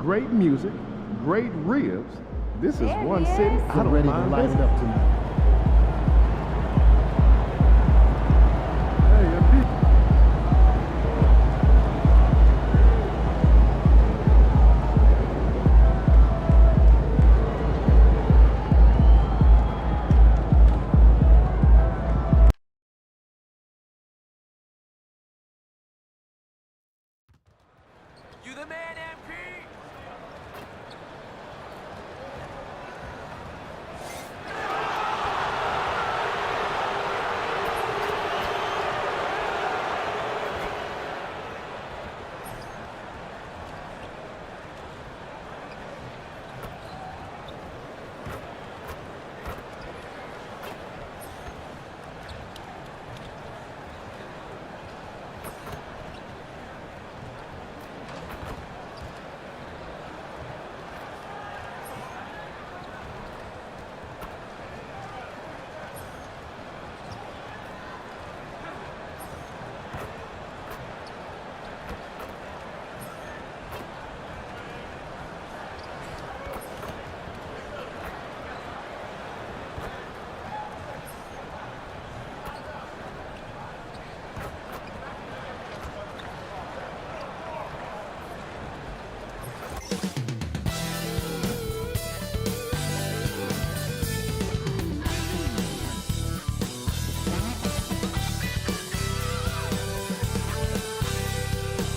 great music, great ribs. This is one city I don't ready mind to light it visiting. up tonight. You the man, MP!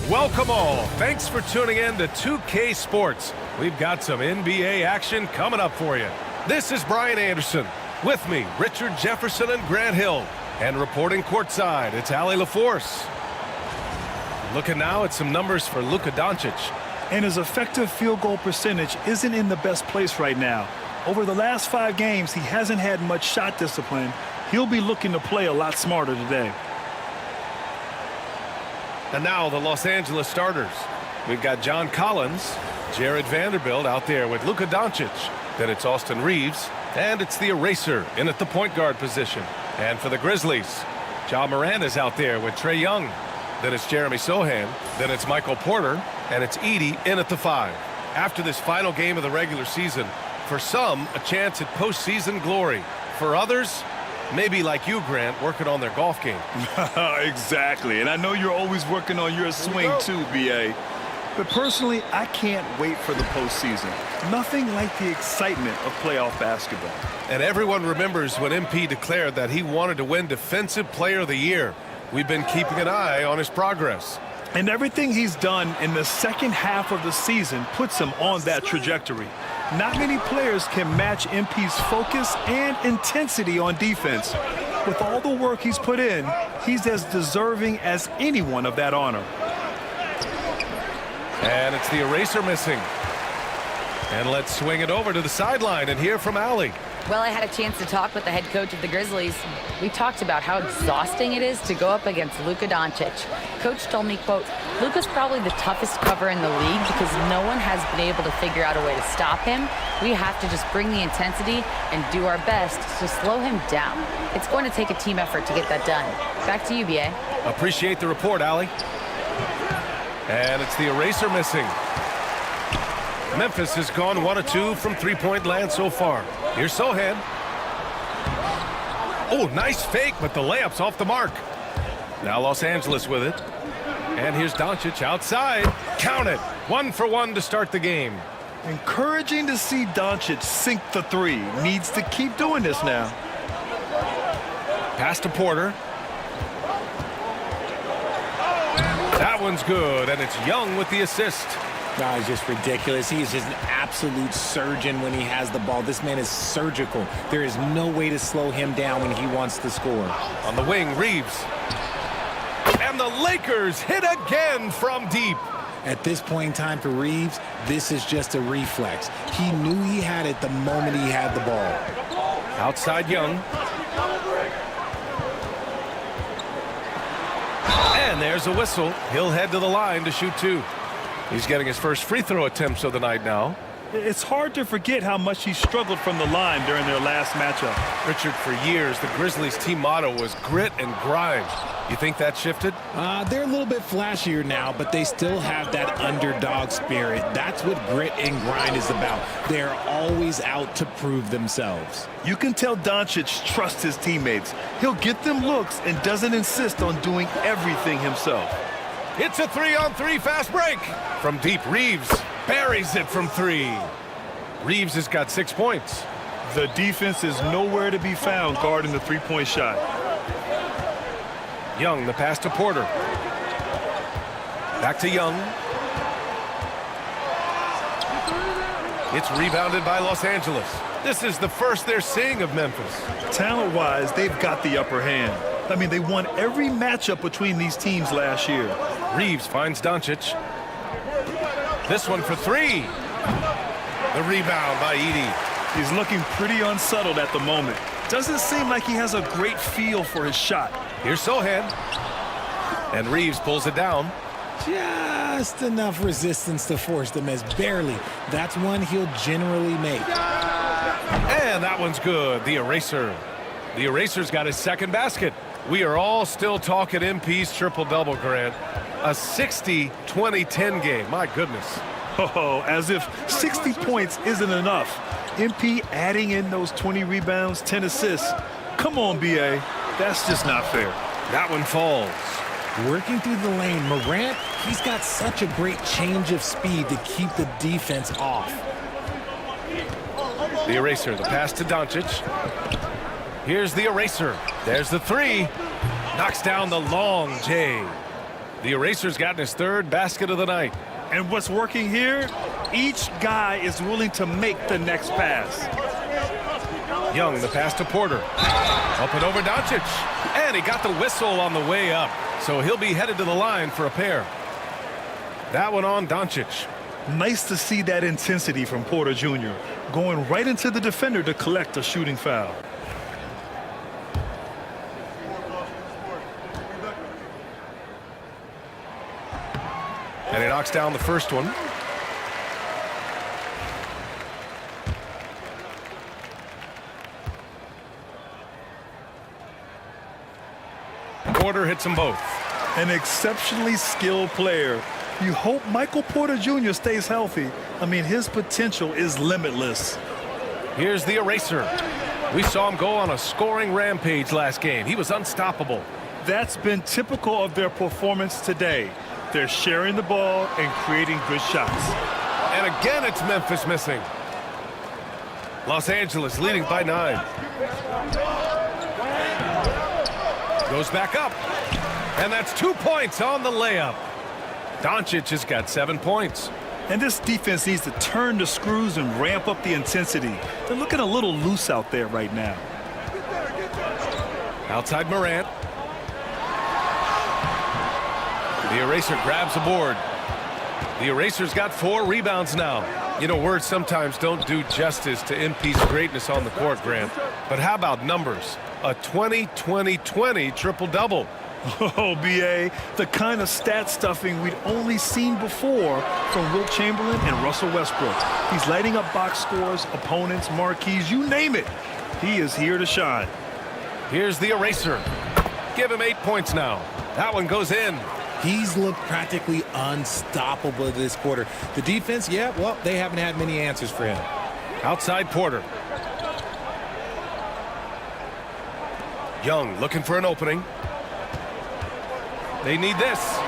Welcome all. Thanks for tuning in to 2K Sports. We've got some NBA action coming up for you. This is Brian Anderson. With me, Richard Jefferson and Grant Hill. And reporting courtside, it's Allie LaForce. Looking now at some numbers for Luka Doncic. And his effective field goal percentage isn't in the best place right now. Over the last 5 games, he hasn't had much shot discipline. He'll be looking to play a lot smarter today. And now the Los Angeles starters. We've got John Collins, Jared Vanderbilt out there with Luka Doncic. Then it's Austin Reeves, and it's the eraser in at the point guard position. And for the Grizzlies, Ja Morant is out there with Trae Young. Then it's Jeremy Sohan. Then it's Michael Porter, and it's Edey in at the 5. After this final game of the regular season, for some, a chance at postseason glory. For others, maybe like you, Grant, working on their golf game. Exactly, and I know you're always working on your swing too, B.A. But personally, I can't wait for the postseason. Nothing like the excitement of playoff basketball. And everyone remembers when MP declared that he wanted to win Defensive Player of the Year. We've been keeping an eye on his progress. And everything he's done in the second half of the season puts him on that trajectory. Not many players can match MP's focus and intensity on defense. With all the work he's put in, he's as deserving as anyone of that honor. And it's the eraser missing. And let's swing it over to the sideline and hear from Allie. Well, I had a chance to talk with the head coach of the Grizzlies. We talked about how exhausting it is to go up against Luka Doncic. Coach told me, quote, Luka's probably the toughest cover in the league because no one has been able to figure out a way to stop him. We have to just bring the intensity and do our best to slow him down. It's going to take a team effort to get that done. Back to you, B.A. Appreciate the report, Allie. And it's the eraser missing. Memphis has gone 1 of 2 from three-point land so far. Here's Sohan. Oh, nice fake, but the layup's off the mark. Now Los Angeles with it. And here's Doncic outside. Count it. 1 for 1 to start the game. Encouraging to see Doncic sink the 3. Needs to keep doing this now. Pass to Porter. That one's good, and it's Young with the assist. No, it's just ridiculous. He is just an absolute surgeon when he has the ball. This man is surgical. There is no way to slow him down when he wants to score. On the wing, Reeves. And the Lakers hit again from deep. At this point in time for Reeves, this is just a reflex. He knew he had it the moment he had the ball. Outside Young. And there's a whistle. He'll head to the line to shoot 2. He's getting his first free throw attempts of the night now. It's hard to forget how much he struggled from the line during their last matchup. Richard, for years, the Grizzlies' team motto was grit and grind. You think that shifted? They're a little bit flashier now, but they still have that underdog spirit. That's what grit and grind is about. They're always out to prove themselves. You can tell Doncic trusts his teammates. He'll get them looks and doesn't insist on doing everything himself. It's a 3-on-3 fast break. From deep, Reeves buries it from 3. Reeves has got 6 points. The defense is nowhere to be found guarding the three-point shot. Young, the pass to Porter. Back to Young. It's rebounded by Los Angeles. This is the first they're seeing of Memphis. Talent-wise, they've got the upper hand. I mean, they won every matchup between these teams last year. Reeves finds Doncic. This one for 3. The rebound by Edey. He's looking pretty unsettled at the moment. Doesn't seem like he has a great feel for his shot. Here's Sohan. And Reeves pulls it down. Just enough resistance to force them as barely. That's one he'll generally make. And that one's good. The eraser. The eraser's got his second basket. We are all still talking MP's triple-double, Grant. A 60-20-10 game. My goodness. Oh, as if 60 points isn't enough. MP adding in those 20 rebounds, 10 assists. Come on, BA. That's just not fair. That one falls. Working through the lane, Morant, he's got such a great change of speed to keep the defense off. The eraser, the pass to Doncic. Here's the eraser. There's the 3. Knocks down the long J. The eraser's gotten his 3rd basket of the night. And what's working here? Each guy is willing to make the next pass. Young, the pass to Porter. Up and over Doncic. And he got the whistle on the way up. So he'll be headed to the line for a pair. That one on Doncic. Nice to see that intensity from Porter Jr. going right into the defender to collect a shooting foul. And he knocks down the first one. Porter hits them both. An exceptionally skilled player. You hope Michael Porter Jr. stays healthy. I mean, his potential is limitless. Here's the eraser. We saw him go on a scoring rampage last game. He was unstoppable. That's been typical of their performance today. They're sharing the ball and creating good shots. And again, it's Memphis missing. Los Angeles leading by 9. Goes back up. And that's 2 points on the layup. Doncic has got 7 points. And this defense needs to turn the screws and ramp up the intensity. They're looking a little loose out there right now. Outside Morant. The eraser grabs a board. The eraser's got 4 rebounds now. You know, words sometimes don't do justice to MP's greatness on the court, Grant. But how about numbers? A 20-20-20 triple-double. Oh, BA, the kind of stat stuffing we'd only seen before from Wilt Chamberlain and Russell Westbrook. He's lighting up box scores, opponents, marquees, you name it. He is here to shine. Here's the eraser. Give him 8 points now. That one goes in. He's looked practically unstoppable this quarter. The defense, yeah, well, they haven't had many answers for him. Outside Porter. Young looking for an opening. They need this.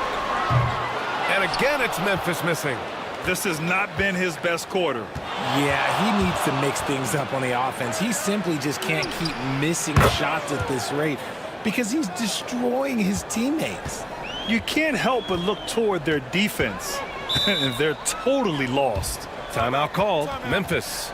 And again, it's Memphis missing. This has not been his best quarter. Yeah, he needs to mix things up on the offense. He simply just can't keep missing shots at this rate because he's destroying his teammates. You can't help but look toward their defense. They're totally lost. Timeout called. Memphis.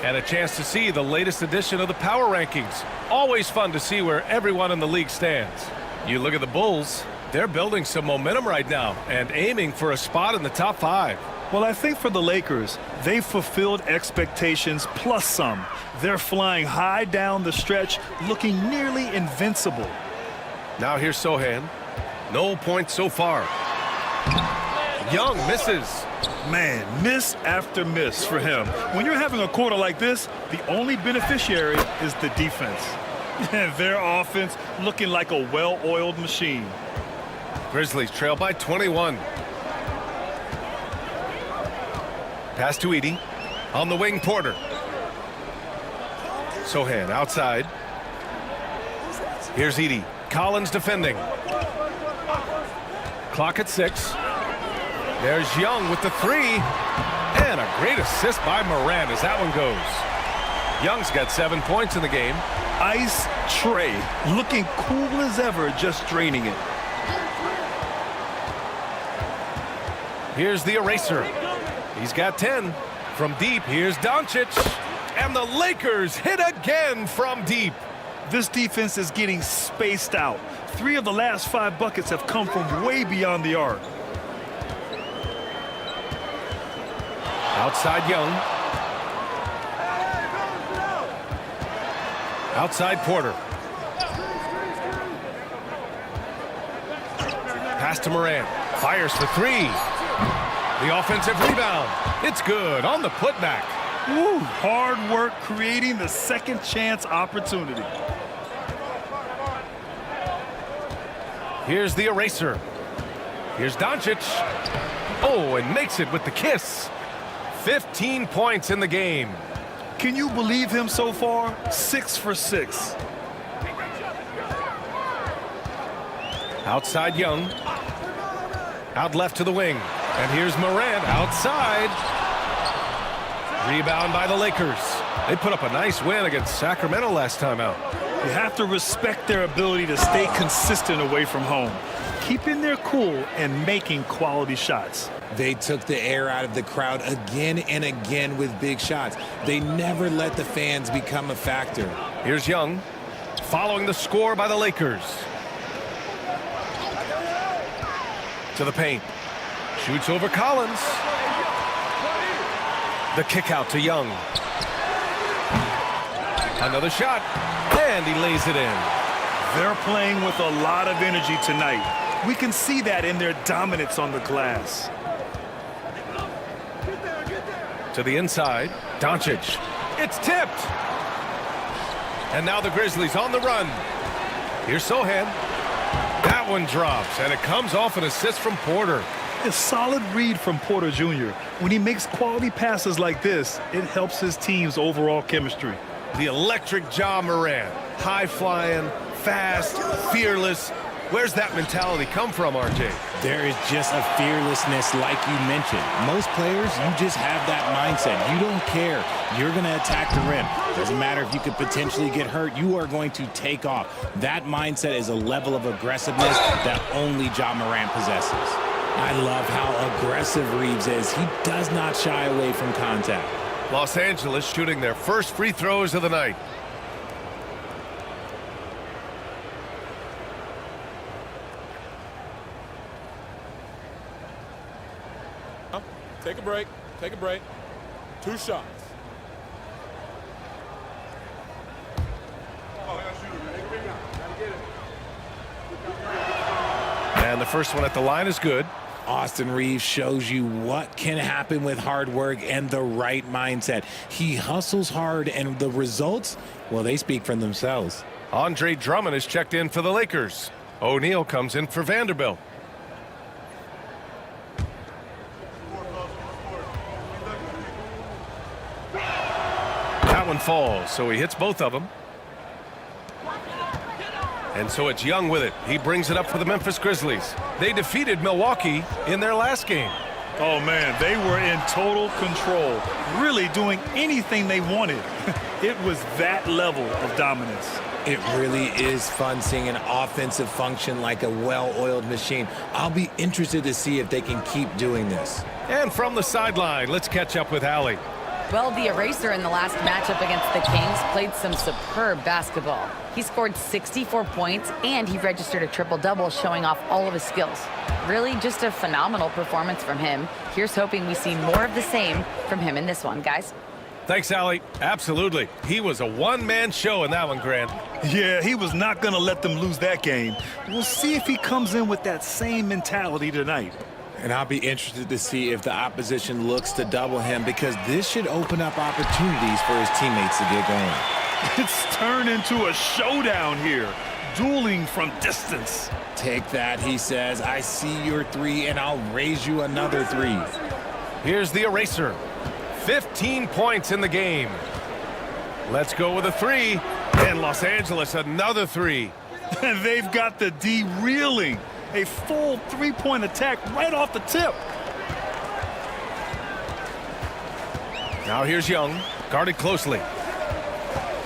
And a chance to see the latest edition of the Power Rankings. Always fun to see where everyone in the league stands. You look at the Bulls, they're building some momentum right now and aiming for a spot in the top 5. Well, I think for the Lakers, they fulfilled expectations plus some. They're flying high down the stretch, looking nearly invincible. Now here's Sohan. No points so far. Young misses. Man, miss after miss for him. When you're having a quarter like this, the only beneficiary is the defense. And their offense looking like a well-oiled machine. Grizzlies trail by 21. Pass to Edie. On the wing, Porter. Sohan outside. Here's Edie. Collins defending. Clock at 6. There's Young with the 3. And a great assist by Moran as that one goes. Young's got 7 points in the game. Ice tray, looking cool as ever, just draining it. Here's the eraser. He's got 10. From deep, here's Doncic. And the Lakers hit again from deep. This defense is getting spaced out. 3 of the last 5 buckets have come from way beyond the arc. Outside Young. Outside Porter. Pass to Moran. Fires for 3. The offensive rebound. It's good on the putback. Woo, hard work creating the second chance opportunity. Here's the eraser. Here's Doncic. Oh, and makes it with the kiss. 15 points in the game. Can you believe him so far? 6 for 6. Outside Young. Out left to the wing. And here's Morant outside. Rebound by the Lakers. They put up a nice win against Sacramento last time out. You have to respect their ability to stay consistent away from home, keeping their cool and making quality shots. They took the air out of the crowd again and again with big shots. They never let the fans become a factor. Here's Young, following the score by the Lakers. To the paint. Shoots over Collins. The kick out to Young. Another shot, and he lays it in. They're playing with a lot of energy tonight. We can see that in their dominance on the glass. To the inside, Doncic. It's tipped. And now the Grizzlies on the run. Here's Sohan. That one drops, and it comes off an assist from Porter. A solid read from Porter Jr. When he makes quality passes like this, it helps his team's overall chemistry. The electric Ja Morant. High-flying, fast, fearless. Where's that mentality come from, RJ? There is just a fearlessness like you mentioned. Most players, you just have that mindset. You don't care. You're going to attack the rim. Doesn't matter if you could potentially get hurt. You are going to take off. That mindset is a level of aggressiveness that only Ja Morant possesses. I love how aggressive Reeves is. He does not shy away from contact. Los Angeles shooting their first free throws of the night. Take a break. Take a break. 2 shots. And the first one at the line is good. Austin Reeves shows you what can happen with hard work and the right mindset. He hustles hard, and the results, well, they speak for themselves. Andre Drummond is checked in for the Lakers. O'Neal comes in for Vanderbilt. That one falls, so he hits both of them. And so it's Young with it. He brings it up for the Memphis Grizzlies. They defeated Milwaukee in their last game. Oh, man, they were in total control, really doing anything they wanted. It was that level of dominance. It really is fun seeing an offensive function like a well-oiled machine. I'll be interested to see if they can keep doing this. And from the sideline, let's catch up with Allie. Well, the eraser in the last matchup against the Kings played some superb basketball. He scored 64 points, and he registered a triple-double, showing off all of his skills. Really, just a phenomenal performance from him. Here's hoping we see more of the same from him in this one, guys. Thanks, Allie. Absolutely. He was a one-man show in that one, Gran. Yeah, he was not going to let them lose that game. We'll see if he comes in with that same mentality tonight. And I'll be interested to see if the opposition looks to double him, because this should open up opportunities for his teammates to get going. It's turned into a showdown here, dueling from distance. Take that, he says. I see your three, and I'll raise you another three. Here's the eraser. 15 points in the game. Let's go with a three. And Los Angeles, another three. And they've got the D reeling. A full three-point attack right off the tip. Now here's Young, guarded closely.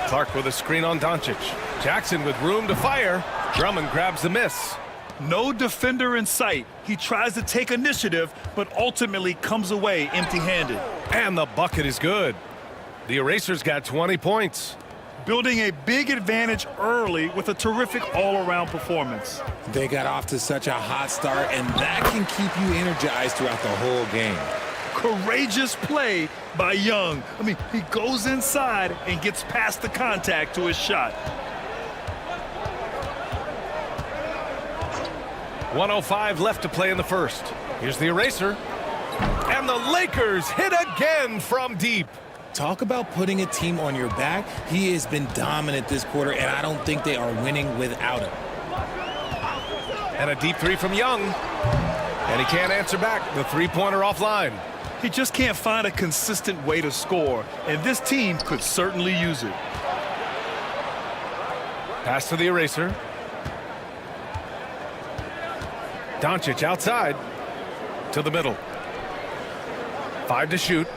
Clark with a screen on Doncic. Jackson with room to fire. Drummond grabs the miss. No defender in sight. He tries to take initiative, but ultimately comes away empty-handed. And the bucket is good. The eraser's got 20 points. Building a big advantage early with a terrific all-around performance. They got off to such a hot start, and that can keep you energized throughout the whole game. Courageous play by Young. I mean, he goes inside and gets past the contact to his shot. 1:05 left to play in the first. Here's the eraser. And the Lakers hit again from deep. Talk about putting a team on your back. He has been dominant this quarter, and I don't think they are winning without him. And a deep three from Young. And he can't answer back. The three-pointer offline. He just can't find a consistent way to score, and this team could certainly use it. Pass to the eraser. Doncic outside to the middle. 5 to shoot.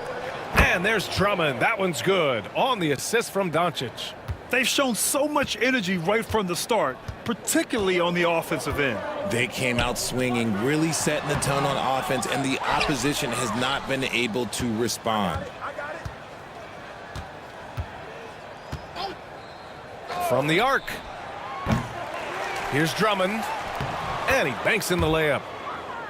And there's Drummond. That one's good. On the assist from Doncic. They've shown so much energy right from the start, particularly on the offensive end. They came out swinging, really setting the tone on offense, and the opposition has not been able to respond. From the arc. Here's Drummond. And he banks in the layup.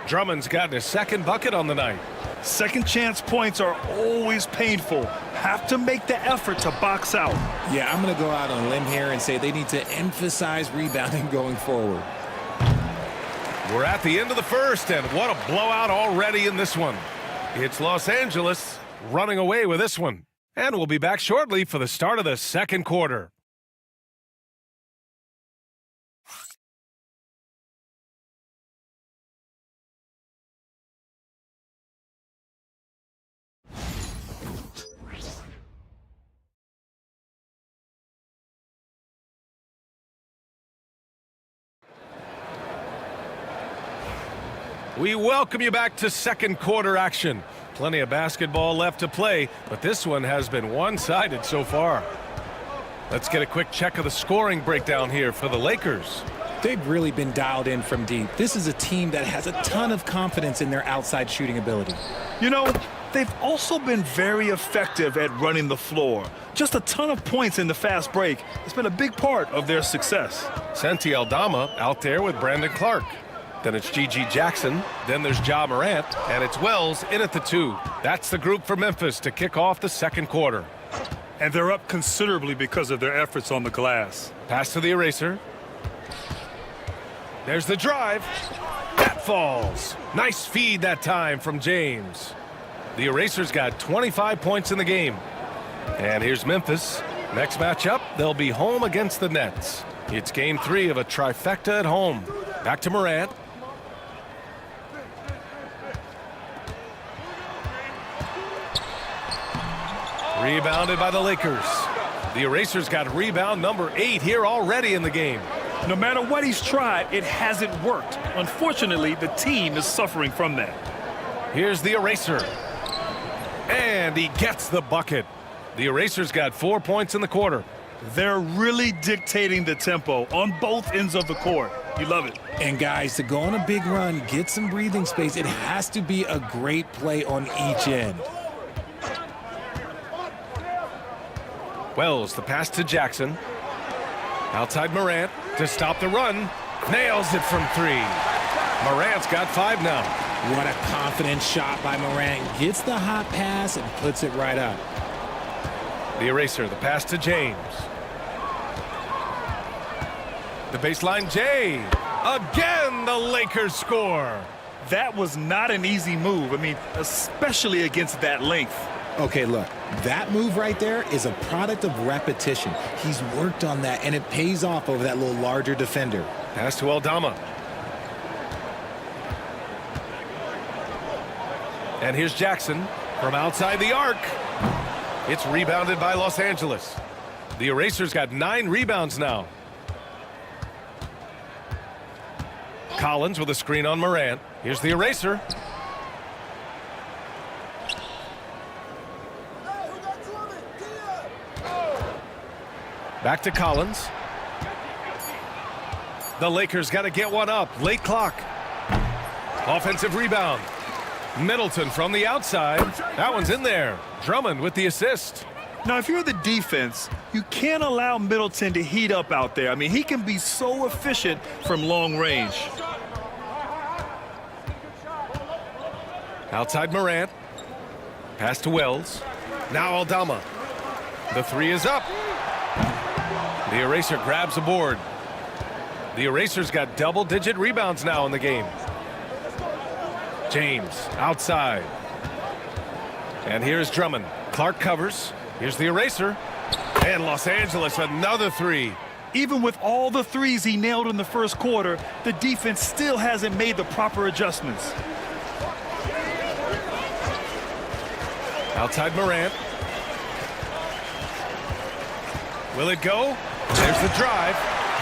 Drummond's gotten his second bucket on the night. Second chance points are always painful. Have to make the effort to box out. Yeah, I'm going to go out on a limb here and say they need to emphasize rebounding going forward. We're at the end of the first, and what a blowout already in this one. It's Los Angeles running away with this one. And we'll be back shortly for the start of the second quarter. We welcome you back to second quarter action. Plenty of basketball left to play, but this one has been one-sided so far. Let's get a quick check of the scoring breakdown here for the Lakers. They've really been dialed in from deep. This is a team that has a ton of confidence in their outside shooting ability. You know, they've also been very effective at running the floor. Just a ton of points in the fast break. It's been a big part of their success. Santi Aldama out there with Brandon Clark. Then it's G.G. Jackson. Then there's Ja Morant. And it's Wells in at the 2. That's the group for Memphis to kick off the second quarter. And they're up considerably because of their efforts on the glass. Pass to the eraser. There's the drive. That falls. Nice feed that time from James. The eraser's got 25 points in the game. And here's Memphis. Next matchup, they'll be home against the Nets. It's game 3 of a trifecta at home. Back to Morant. Rebounded by the Lakers. The eraser's got rebound number 8 here already in the game. No matter what he's tried, it hasn't worked. Unfortunately, the team is suffering from that. Here's the eraser. And he gets the bucket. The eraser's got 4 points in the quarter. They're really dictating the tempo on both ends of the court. You love it. And guys, to go on a big run, get some breathing space, it has to be a great play on each end. Wells, the pass to Jackson. Outside Morant to stop the run. Nails it from 3. Morant's got 5 now. What a confident shot by Morant. Gets the hot pass and puts it right up. The eraser, the pass to James. The baseline, Jay. Again, the Lakers score. That was not an easy move. I mean, especially against that length. Okay, look, that move right there is a product of repetition. He's worked on that, and it pays off over that little larger defender. Pass to Aldama. And here's Jackson from outside the arc. It's rebounded by Los Angeles. The eraser's got 9 rebounds now. Collins with a screen on Morant. Here's the eraser. Back to Collins. The Lakers got to get one up. Late clock. Offensive rebound. Middleton from the outside. That one's in there. Drummond with the assist. Now, if you're the defense, you can't allow Middleton to heat up out there. I mean, he can be so efficient from long range. Outside Morant. Pass to Wells. Now Aldama. The 3 is up. The eraser grabs a board. The eraser's got double-digit rebounds now in the game. James outside. And here's Drummond. Clark covers. Here's the eraser. And Los Angeles, another 3. Even with all the threes he nailed in the first quarter, the defense still hasn't made the proper adjustments. Outside Morant. Will it go? There's the drive.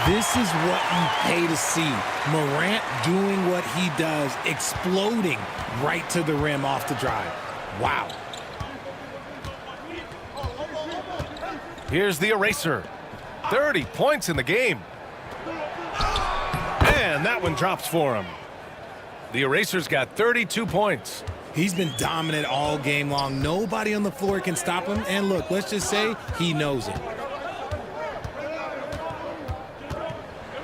This is what you pay to see. Morant doing what he does, exploding right to the rim off the drive. Wow. Here's the eraser. 30 points in the game. And that one drops for him. The eraser's got 32 points. He's been dominant all game long. Nobody on the floor can stop him. And look, let's just say he knows it.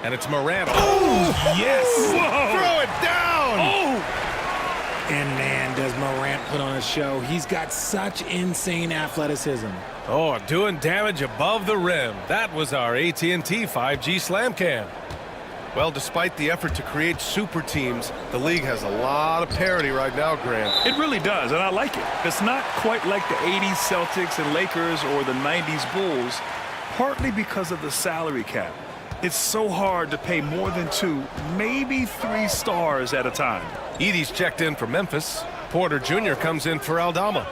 And it's Morant. Oh, yes. Whoa. Throw it down. Oh! And man, does Morant put on a show. He's got such insane athleticism. Oh, doing damage above the rim. That was our AT&T 5G Slam Cam. Well, despite the effort to create super teams, the league has a lot of parity right now, Gran. It really does, and I like it. It's not quite like the 80s Celtics and Lakers or the 90s Bulls, partly because of the salary cap. It's so hard to pay more than 2, maybe 3 stars at a time. Edey's checked in for Memphis. Porter Jr. comes in for Aldama.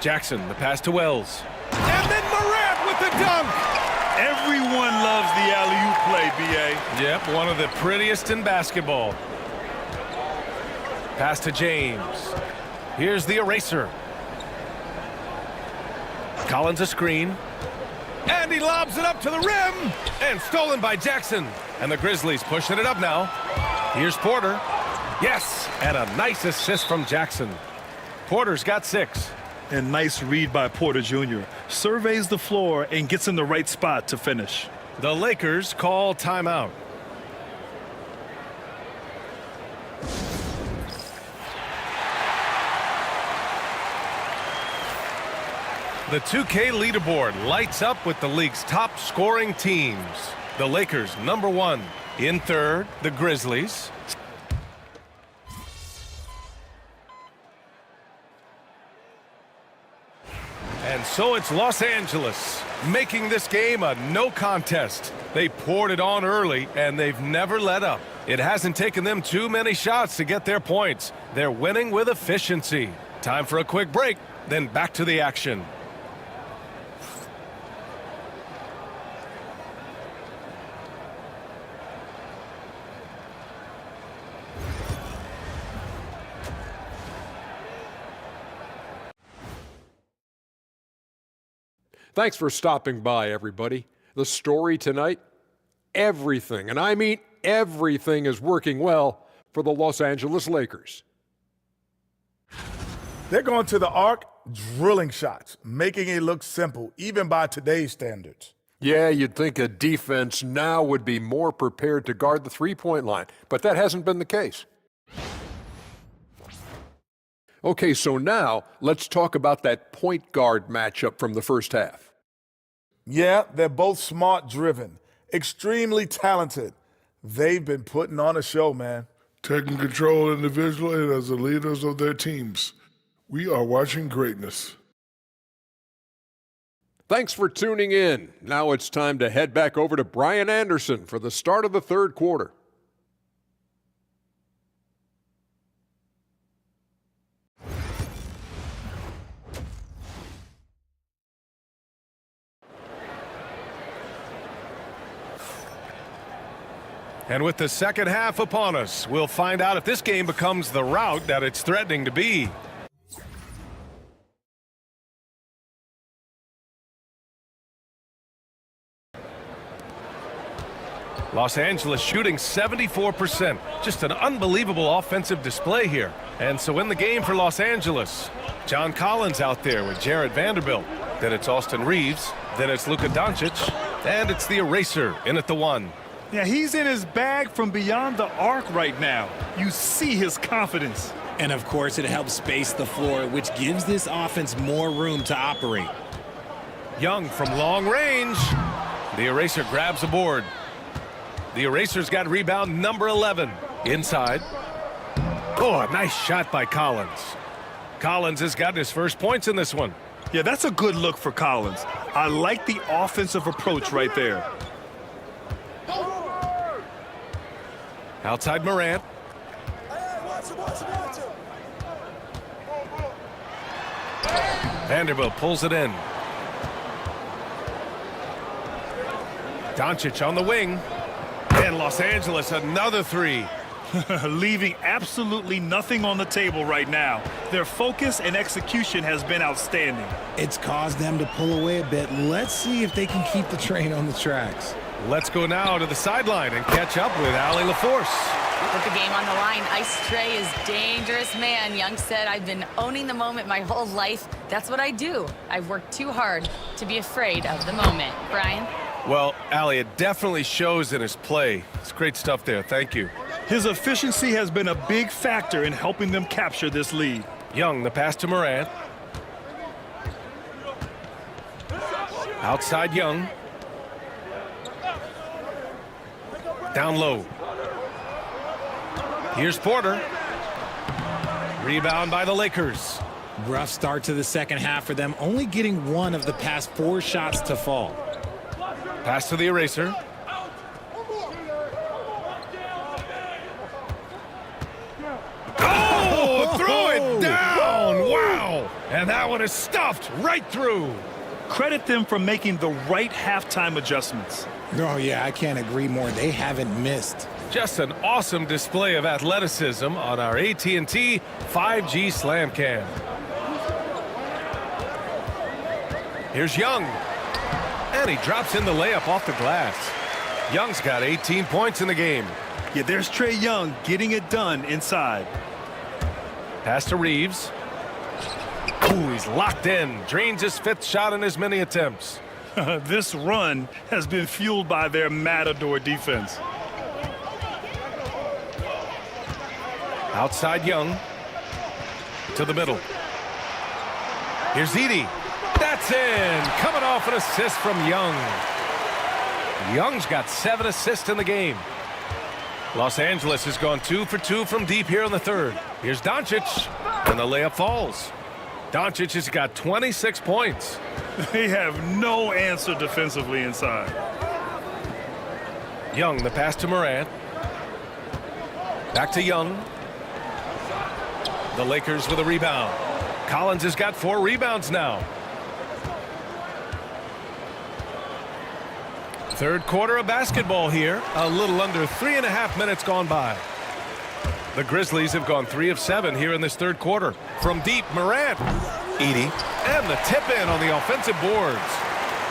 Jackson, the pass to Wells. And then Morant with the dunk! Everyone loves the alley-oop play, B.A. Yep, one of the prettiest in basketball. Pass to James. Here's the eraser. Collins a screen. And he lobs it up to the rim! And stolen by Jackson. And the Grizzlies pushing it up now. Here's Porter. Yes! And a nice assist from Jackson. Porter's got 6. And nice read by Porter Jr. Surveys the floor and gets in the right spot to finish. The Lakers call timeout. The 2K leaderboard lights up with the league's top scoring teams. The Lakers, #1. In third, the Grizzlies. And so it's Los Angeles, making this game a no contest. They poured it on early, and they've never let up. It hasn't taken them too many shots to get their points. They're winning with efficiency. Time for a quick break, then back to the action. Thanks for stopping by, everybody. The story tonight, everything, and I mean everything, is working well for the Los Angeles Lakers. They're going to the arc, drilling shots, making it look simple, even by today's standards. Yeah, you'd think a defense now would be more prepared to guard the three-point line, but that hasn't been the case. Okay, so now let's talk about that point guard matchup from the first half. Yeah, they're both smart-driven, extremely talented. They've been putting on a show, man. Taking control individually and as the leaders of their teams. We are watching greatness. Thanks for tuning in. Now it's time to head back over to Brian Anderson for the start of the third quarter. And with the second half upon us, we'll find out if this game becomes the rout that it's threatening to be. Los Angeles shooting 74%. Just an unbelievable offensive display here. And so in the game for Los Angeles, John Collins out there with Jarred Vanderbilt. Then it's Austin Reeves. Then it's Luka Doncic. And it's the eraser in at the one. Yeah, he's in his bag from beyond the arc right now. You see his confidence. And of course, it helps space the floor, which gives this offense more room to operate. Young from long range. The eraser grabs a board. The eraser's got rebound number 11. Inside. Oh, a nice shot by Collins. Collins has gotten his first points in this one. Yeah, that's a good look for Collins. I like the offensive approach right there. Outside Morant. Vanderbilt pulls it in. Doncic on the wing. And Los Angeles another three. Leaving absolutely nothing on the table right now. Their focus and execution has been outstanding. It's caused them to pull away a bit. Let's see if they can keep the train on the tracks. Let's go now to the sideline and catch up with Allie LaForce. With the game on the line, Ice Trey is dangerous, man. Young said, I've been owning the moment my whole life. That's what I do. I've worked too hard to be afraid of the moment. Brian? Well, Allie, it definitely shows in his play. It's great stuff there. Thank you. His efficiency has been a big factor in helping them capture this lead. Young, the pass to Morant. Outside Young. Down low. Here's Porter. Rebound by the Lakers. Rough start to the second half for them, only getting one of the past 4 shots to fall. Pass to the eraser. Oh, throw it down. Wow. And that one is stuffed right through. Credit them for making the right halftime adjustments. Oh, yeah, I can't agree more. They haven't missed. Just an awesome display of athleticism on our AT&T 5G Slam Cam. Here's Young. And he drops in the layup off the glass. Young's got 18 points in the game. Yeah, there's Trey Young getting it done inside. Pass to Reeves. Ooh, he's locked in. Drains his 5th shot in as many attempts. This run has been fueled by their Matador defense. Outside Young. To the middle. Here's Edey. That's in. Coming off an assist from Young. Young's got 7 assists in the game. Los Angeles has gone 2 for 2 from deep here in the third. Here's Doncic. And the layup falls. Doncic has got 26 points. They have no answer defensively inside. Young, the pass to Morant. Back to Young. The Lakers with a rebound. Collins has got 4 rebounds now. Third quarter of basketball here. A little under 3.5 minutes gone by. The Grizzlies have gone 3 of 7 here in this third quarter. From deep, Morant. Edey. And the tip in on the offensive boards.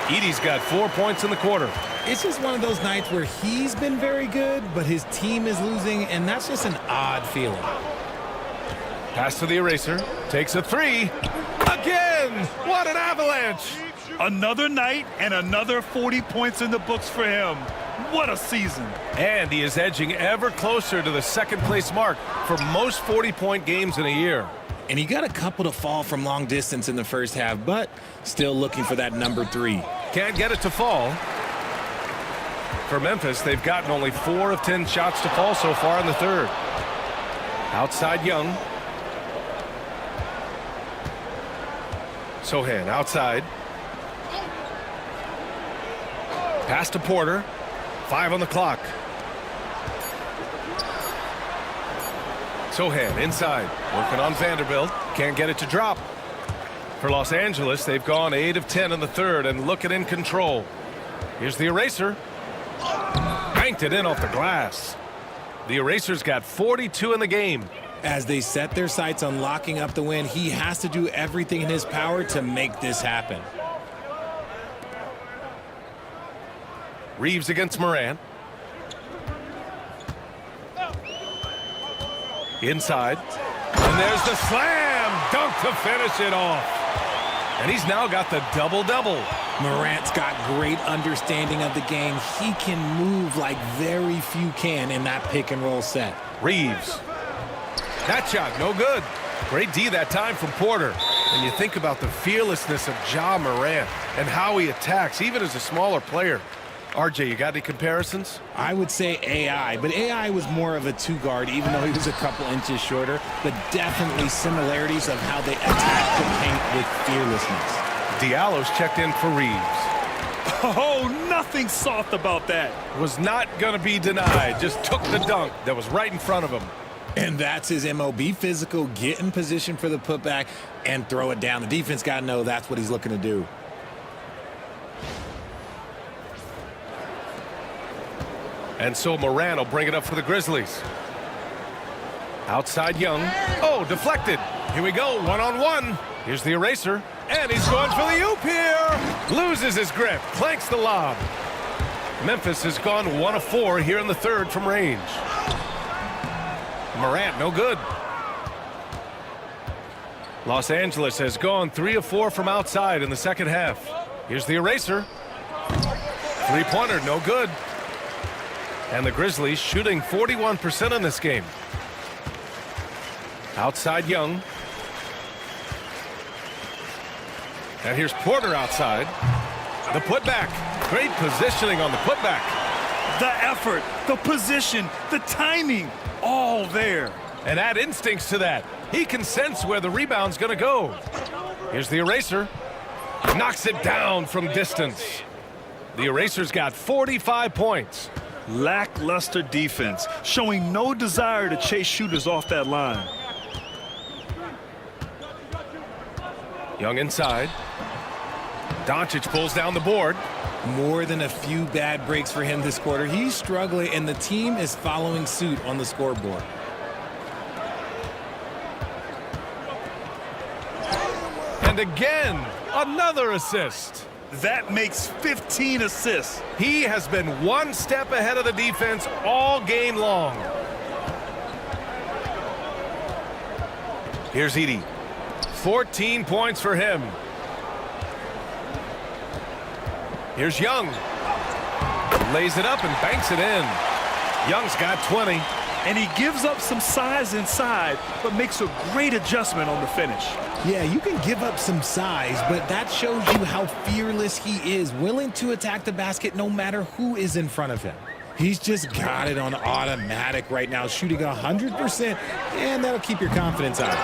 Edey's got 4 points in the quarter. It's just one of those nights where he's been very good, but his team is losing, and that's just an odd feeling. Pass to the eraser. Takes a three. Again! What an avalanche! Another night and another 40 points in the books for him. What a season. And he is edging ever closer to the second-place mark for most 40-point games in a year. And he got a couple to fall from long distance in the first half, but still looking for that number 3. Can't get it to fall. For Memphis, they've gotten only 4 of 10 shots to fall so far in the third. Outside Young. Sohan outside. Pass to Porter. 5 on the clock. Sohan inside. Working on Vanderbilt. Can't get it to drop. For Los Angeles, they've gone 8 of 10 in the third and looking in control. Here's the eraser. Banked it in off the glass. The eraser's got 42 in the game. As they set their sights on locking up the win, he has to do everything in his power to make this happen. Reeves against Morant. Inside. And there's the slam dunk to finish it off. And he's now got the double-double. Morant's got great understanding of the game. He can move like very few can in that pick-and-roll set. Reeves. That shot, no good. Great D that time from Porter. And you think about the fearlessness of Ja Morant and how he attacks, even as a smaller player. RJ, you got any comparisons? I would say AI, but AI was more of a 2-guard, even though he was a couple inches shorter, but definitely similarities of how they attack the paint with fearlessness. Diallo's checked in for Reeves. Oh, nothing soft about that. Was not going to be denied. Just took the dunk that was right in front of him. And that's his MO. Be physical, get in position for the putback, and throw it down. The defense got to know that's what he's looking to do. And so Morant will bring it up for the Grizzlies. Outside Young. Oh, deflected. Here we go, one-on-one. Here's the eraser. And he's going for the oop here. Loses his grip, clanks the lob. Memphis has gone 1 of 4 here in the third from range. Morant, no good. Los Angeles has gone 3 of 4 from outside in the second half. Here's the eraser. Three-pointer, no good. And the Grizzlies shooting 41% in this game. Outside Young. And here's Porter outside. The putback. Great positioning on the putback. The effort, the position, the timing, all there. And add instincts to that. He can sense where the rebound's going to go. Here's the eraser. Knocks it down from distance. The eraser's got 45 points. Lackluster defense, showing no desire to chase shooters off that line. Young inside. Doncic pulls down the board. More than a few bad breaks for him this quarter. He's struggling, and the team is following suit on the scoreboard. And again, another assist. That makes 15 assists. He has been one step ahead of the defense all game long. Here's Edey. 14 points for him. Here's Young. Lays it up and banks it in. Young's got 20. And he gives up some size inside, but makes a great adjustment on the finish. Yeah, you can give up some size, but that shows you how fearless he is, willing to attack the basket no matter who is in front of him. He's just got it on automatic right now, shooting 100%, and that'll keep your confidence up.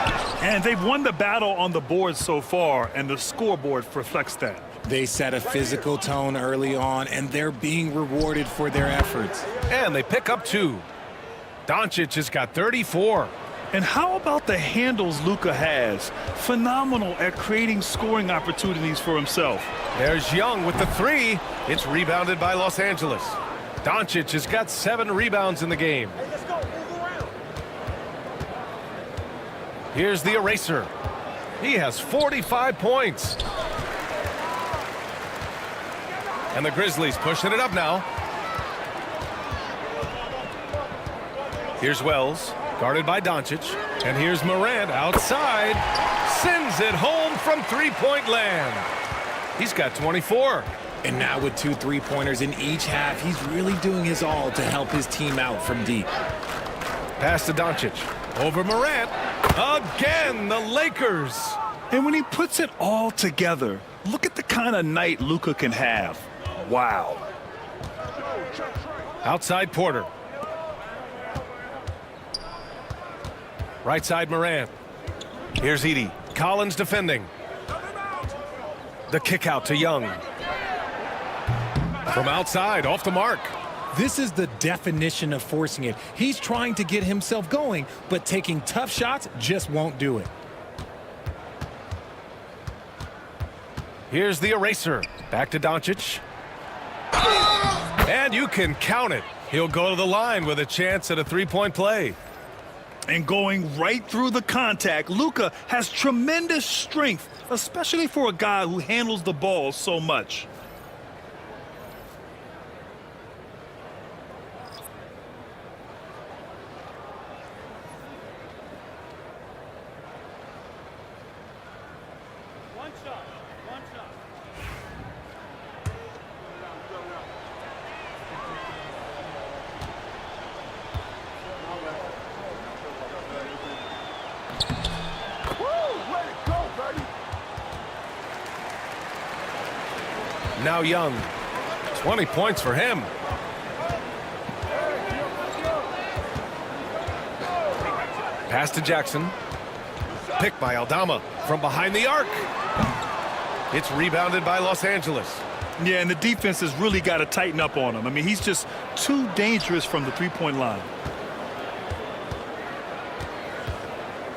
And they've won the battle on the board so far, and the scoreboard reflects that. They set a physical tone early on, and they're being rewarded for their efforts. And they pick up 2. Doncic has got 34. And how about the handles Luka has? Phenomenal at creating scoring opportunities for himself. There's Young with the 3. It's rebounded by Los Angeles. Doncic has got 7 rebounds in the game. Here's the eraser. He has 45 points. And the Grizzlies pushing it up now. Here's Wells. Guarded by Doncic. And here's Morant outside. Sends it home from three-point land. He's got 24. And now with 2 3-pointers in each half, he's really doing his all to help his team out from deep. Pass to Doncic. Over Morant. Again, the Lakers. And when he puts it all together, look at the kind of night Luka can have. Wow. Outside Porter. Right side Morant. Here's Edey. Collins defending. The kick out to Young. From outside, off the mark. This is the definition of forcing it. He's trying to get himself going, but taking tough shots just won't do it. Here's the eraser. Back to Doncic. And you can count it. He'll go to the line with a chance at a three-point play. And going right through the contact, Luka has tremendous strength, especially for a guy who handles the ball so much. Now Young. 20 points for him. Pass to Jackson. Picked by Aldama from behind the arc. It's rebounded by Los Angeles. Yeah, and the defense has really got to tighten up on him. I mean, he's just too dangerous from the three-point line.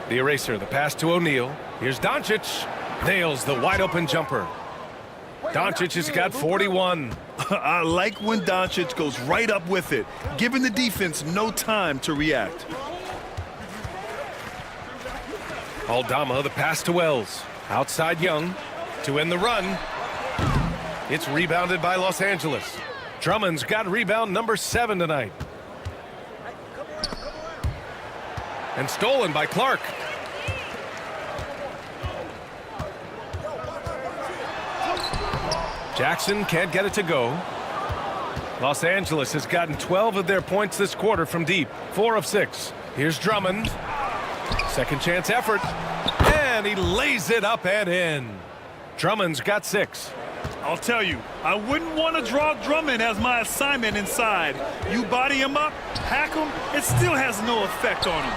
The eraser, the pass to O'Neal. Here's Doncic. Nails the wide-open jumper. Doncic has got 41. I like when Doncic goes right up with it, giving the defense no time to react. Aldama, the pass to Wells. Outside Young to end the run. It's rebounded by Los Angeles. Drummond's got rebound number 7 tonight. And stolen by Clark. Jackson can't get it to go. Los Angeles has gotten 12 of their points this quarter from deep. 4 of 6. Here's Drummond. Second chance effort. And he lays it up and in. Drummond's got 6. I'll tell you, I wouldn't want to draw Drummond as my assignment inside. You body him up, hack him, it still has no effect on him.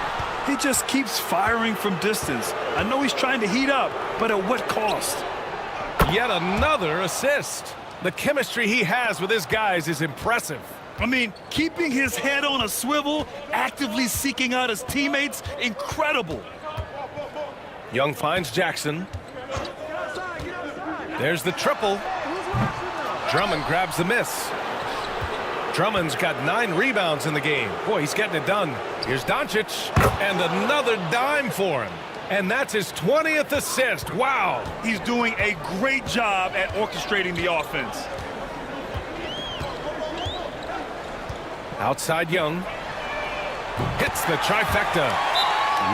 He just keeps firing from distance. I know he's trying to heat up, but at what cost? Yet another assist. The chemistry he has with his guys is impressive. I mean, keeping his head on a swivel, actively seeking out his teammates, incredible. Young finds Jackson. There's the triple. Drummond grabs the miss. Drummond's got 9 rebounds in the game. Boy, he's getting it done. Here's Doncic, and another dime for him. And that's his 20th assist. Wow. He's doing a great job at orchestrating the offense. Outside Young. Hits the trifecta.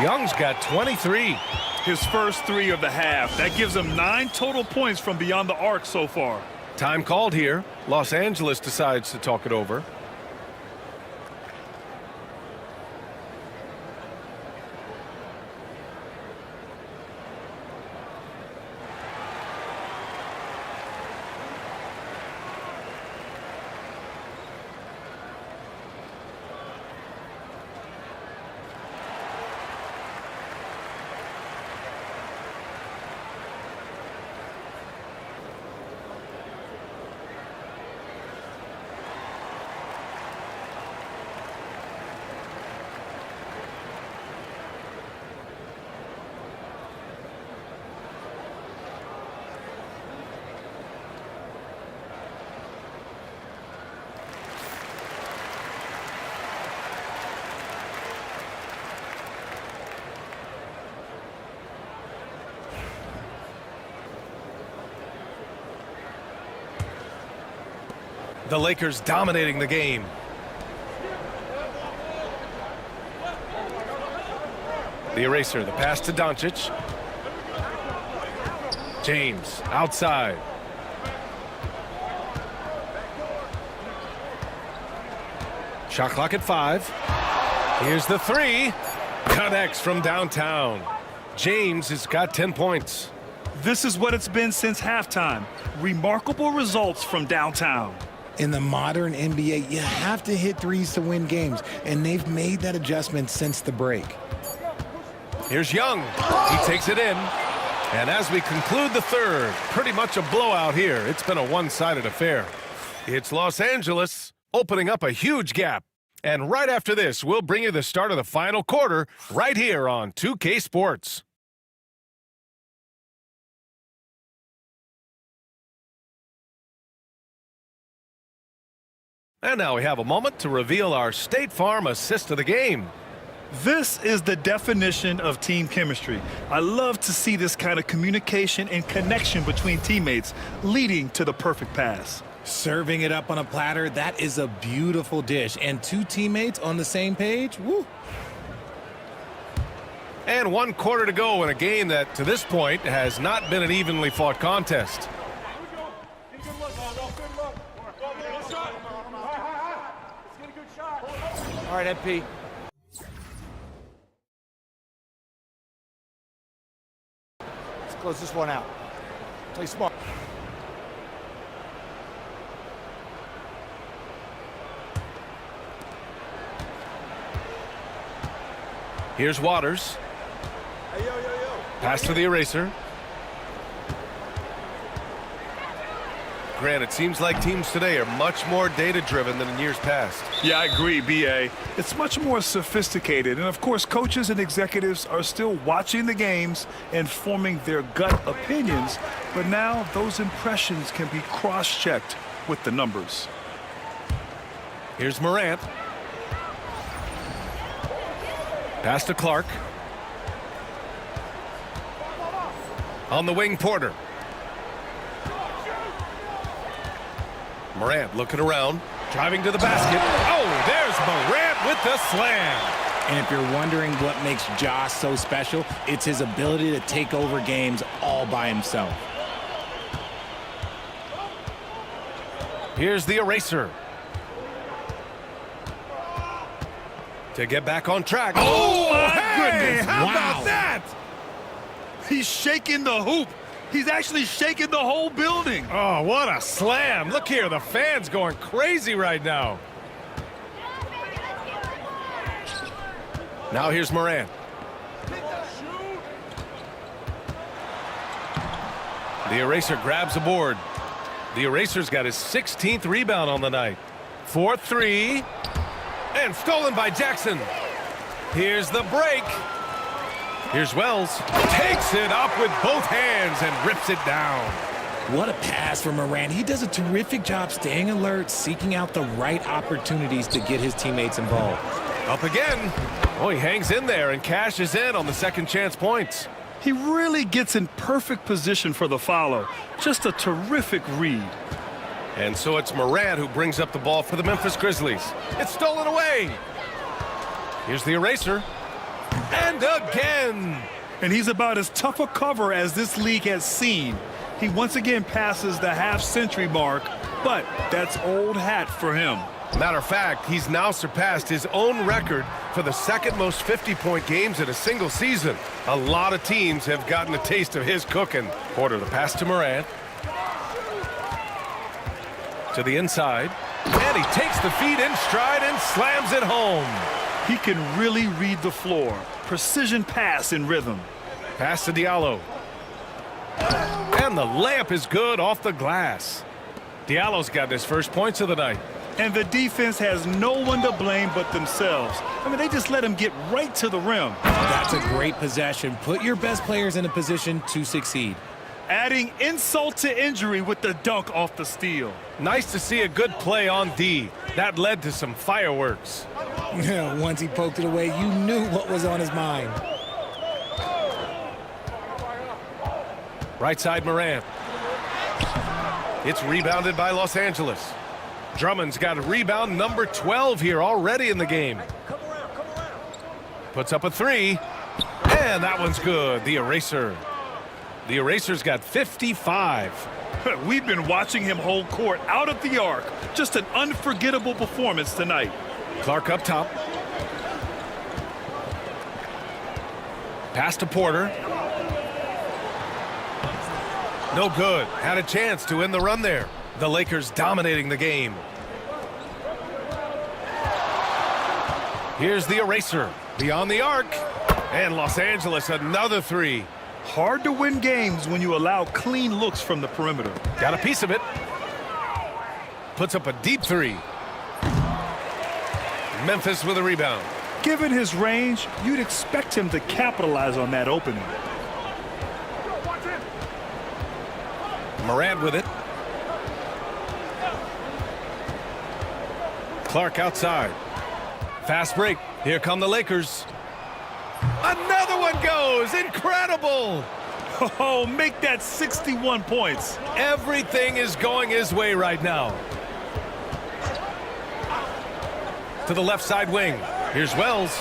Young's got 23. His first 3 of the half. That gives him 9 total points from beyond the arc so far. Time called here. Los Angeles decides to talk it over. The Lakers dominating the game. The eraser, the pass to Doncic. James, outside. Shot clock at 5. Here's the 3. Connects from downtown. James has got 10 points. This is what it's been since halftime. Remarkable results from downtown. In the modern NBA, you have to hit threes to win games, and they've made that adjustment since the break. Here's Young. He takes it in. And as we conclude the third, pretty much a blowout here. It's been a one-sided affair. It's Los Angeles opening up a huge gap. And right after this, we'll bring you the start of the final quarter right here on 2K Sports. And now we have a moment to reveal our State Farm assist of the game. This is the definition of team chemistry. I love to see this kind of communication and connection between teammates leading to the perfect pass. Serving it up on a platter, that is a beautiful dish. And 2 teammates on the same page, woo. And 1 quarter to go in a game that, to this point, has not been an evenly fought contest. All right, MP. Let's close this one out. Play smart. Here's Waters. Hey, yo. Pass to the eraser. Gran, it seems like teams today are much more data-driven than in years past. Yeah, I agree, B.A. It's much more sophisticated. And, of course, coaches and executives are still watching the games and forming their gut opinions. But now those impressions can be cross-checked with the numbers. Here's Morant. Pass to Clark. On the wing, Porter. Morant looking around, driving to the basket. Oh, there's Morant with the slam. And if you're wondering what makes Josh so special, it's his ability to take over games all by himself. Here's the eraser. To get back on track. Oh, my goodness. How Wow. about that? He's shaking the hoop. He's actually shaking the whole building. Oh, what a slam. Look here, the fans going crazy right now. Now here's Morant. The eraser grabs a board. The eraser's got his 16th rebound on the night. 4-3. And stolen by Jackson. Here's the break. Here's Wells. Takes it up with both hands and rips it down. What a pass from Morant. He does a terrific job staying alert, seeking out the right opportunities to get his teammates involved. Up again. Oh, he hangs in there and cashes in on the second chance points. He really gets in perfect position for the follow. Just a terrific read. And so it's Morant who brings up the ball for the Memphis Grizzlies. It's stolen away. Here's the eraser. And again. And he's about as tough a cover as this league has seen. He once again passes the half-century mark, but that's old hat for him. Matter of fact, he's now surpassed his own record for the second most 50-point games in a single season. A lot of teams have gotten a taste of his cooking. Porter, the pass to Morant. To the inside. And he takes the feet in stride and slams it home. He can really read the floor. Precision pass in rhythm. Pass to Diallo. And the layup is good off the glass. Diallo's got his first points of the night. And the defense has no one to blame but themselves. I mean, they just let him get right to the rim. That's a great possession. Put your best players in a position to succeed. Adding insult to injury with the dunk off the steal. Nice to see a good play on D. That led to some fireworks. Once he poked it away, you knew what was on his mind. Right side Morant. It's rebounded by Los Angeles. Drummond's got a rebound number 12 here already in the game. Puts up a 3. And that one's good. The eraser. The eraser's got 55. We've been watching him hold court out of the arc. Just an unforgettable performance tonight. Clark up top. Pass to Porter. No good. Had a chance to end the run there. The Lakers dominating the game. Here's the eraser. Beyond the arc. And Los Angeles, another three. Hard to win games when you allow clean looks from the perimeter. Got a piece of it. Puts up a deep three. Memphis with a rebound. Given his range, you'd expect him to capitalize on that opening. Morant with it. Clark outside. Fast break. Here come the Lakers. Another one goes. Incredible. Oh, make that 61 points. Everything is going his way right now. To the left side wing. Here's Wells.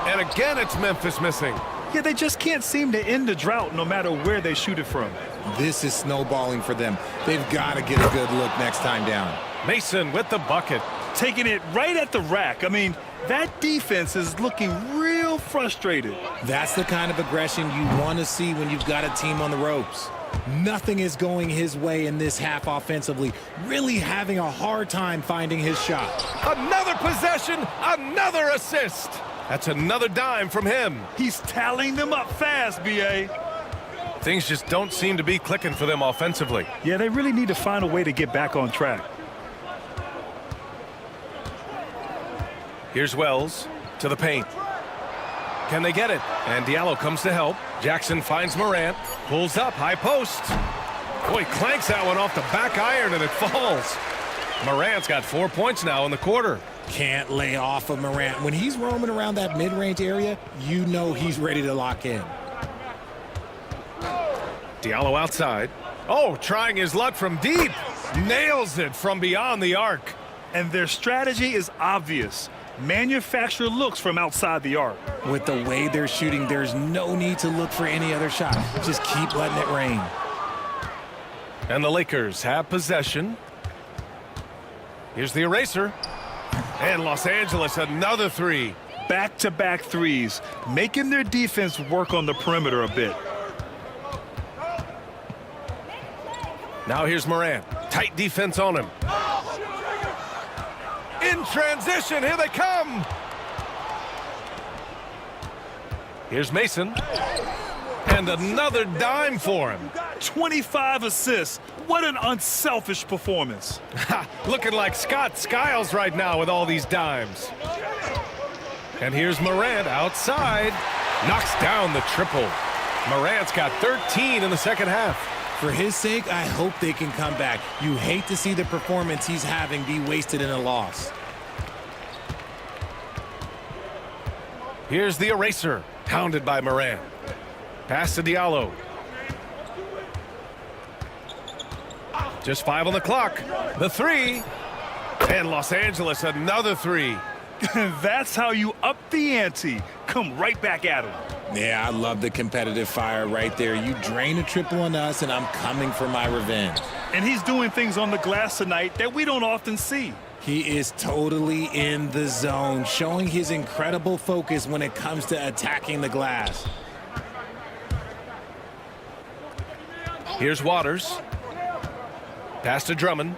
And again, it's Memphis missing. Yeah, they just can't seem to end the drought no matter where they shoot it from. This is snowballing for them. They've got to get a good look next time down. Mason with the bucket. Taking it right at the rack. I mean, that defense is looking real frustrated. That's the kind of aggression you want to see when you've got a team on the ropes. Nothing is going his way in this half offensively. Really having a hard time finding his shot. Another possession, another assist. That's another dime from him. He's tallying them up fast, B.A. Things just don't seem to be clicking for them offensively. Yeah, they really need to find a way to get back on track. Here's Wells to the paint. Can they get it? And Diallo comes to help. Jackson finds Morant. Pulls up, high post. Boy, clanks that one off the back iron and it falls. Morant's got 4 points now in the quarter. Can't lay off of Morant. When he's roaming around that mid-range area, you know he's ready to lock in. Diallo outside. Oh, trying his luck from deep. Nails it from beyond the arc. And their strategy is obvious. Manufacture looks from outside the arc. With the way they're shooting, there's no need to look for any other shot. Just keep letting it rain. And the Lakers have possession. Here's the eraser. And Los Angeles, another three. Back-to-back threes, making their defense work on the perimeter a bit. Now here's Morant. Tight defense on him. In transition, here they come. Here's Mason. And another dime for him. 25 assists. What an unselfish performance. Looking like Scott Skiles right now with all these dimes. And here's Morant outside. Knocks down the triple. Morant's got 13 in the second half. For his sake, I hope they can come back. You hate to see the performance he's having be wasted in a loss. Here's the eraser. Hounded by Morant. Pass to Diallo. Just 5 on the clock. The three. And Los Angeles, another three. That's how you up the ante. Come right back at him. Yeah, I love the competitive fire right there. You drain a triple on us, and I'm coming for my revenge. And he's doing things on the glass tonight that we don't often see. He is totally in the zone, showing his incredible focus when it comes to attacking the glass. Here's Waters. Pass to Drummond.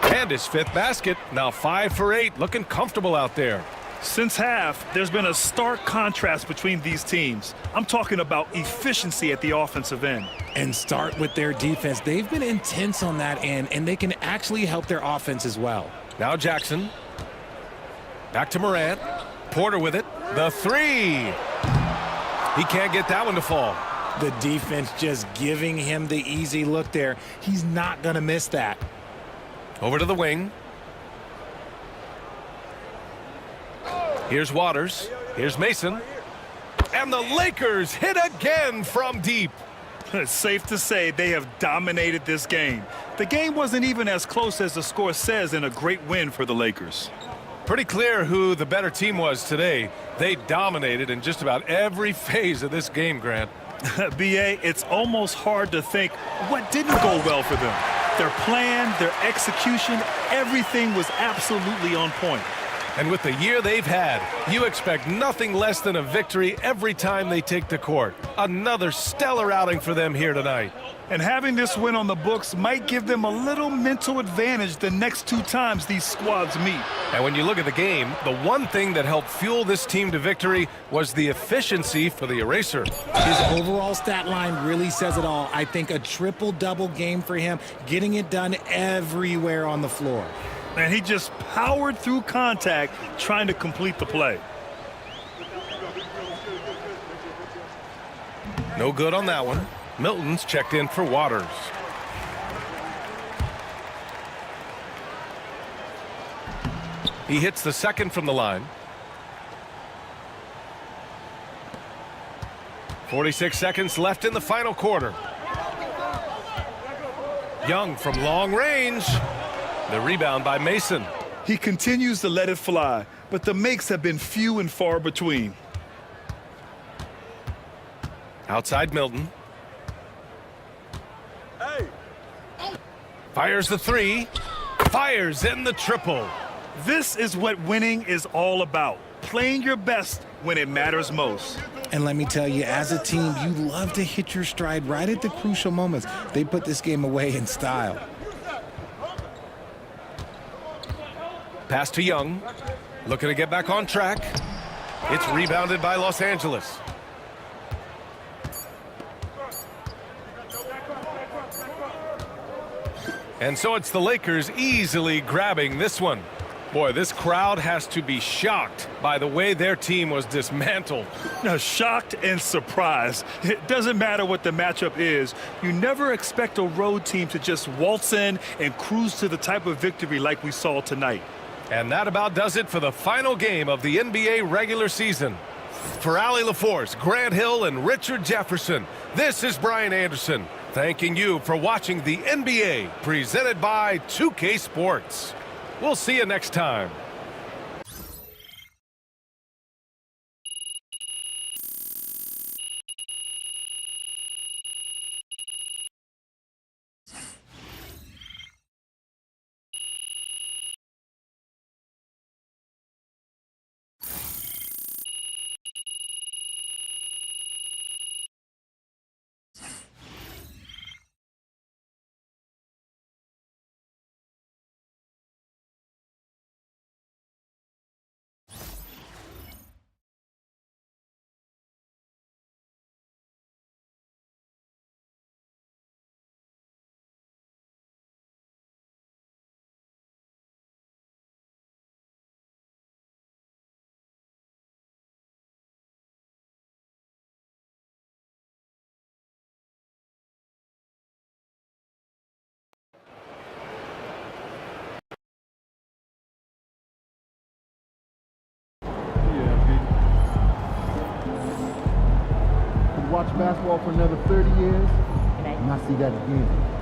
And his 5th basket. Now 5 for 8. Looking comfortable out there. Since half, there's been a stark contrast between these teams. I'm talking about efficiency at the offensive end. And start with their defense. They've been intense on that end, and they can actually help their offense as well. Now Jackson. Back to Morant. Porter with it. The three. He can't get that one to fall. The defense just giving him the easy look there. He's not going to miss that. Over to the wing. Here's Waters. Here's Mason. And the Lakers hit again from deep. It's safe to say they have dominated this game. The game wasn't even as close as the score says in a great win for the Lakers. Pretty clear who the better team was today. They dominated in just about every phase of this game, Grant. BA, it's almost hard to think what didn't go well for them. Their plan, their execution, everything was absolutely on point. And with the year they've had, you expect nothing less than a victory every time they take the court. Another stellar outing for them here tonight. And having this win on the books might give them a little mental advantage the next 2 times these squads meet. And when you look at the game, the one thing that helped fuel this team to victory was the efficiency for the eraser. His overall stat line really says it all. I think a triple-double game for him, getting it done everywhere on the floor. And he just powered through contact trying to complete the play. No good on that one. Milton's checked in for Waters. He hits the second from the line. 46 seconds left in the final quarter. Young from long range. The rebound by Mason. He continues to let it fly, but the makes have been few and far between. Outside Milton. Fires the 3. Fires in the triple. This is what winning is all about. Playing your best when it matters most. And let me tell you, as a team, you love to hit your stride right at the crucial moments. They put this game away in style. Pass to Young. Looking to get back on track. It's rebounded by Los Angeles. And so it's the Lakers easily grabbing this one. Boy, this crowd has to be shocked by the way their team was dismantled. Now, shocked and surprised. It doesn't matter what the matchup is. You never expect a road team to just waltz in and cruise to the type of victory like we saw tonight. And that about does it for the final game of the NBA regular season. For Allie LaForce, Grant Hill, and Richard Jefferson, this is Brian Anderson, thanking you for watching the NBA presented by 2K Sports. We'll see you next time. Watch basketball for another 30 years, and I see that again.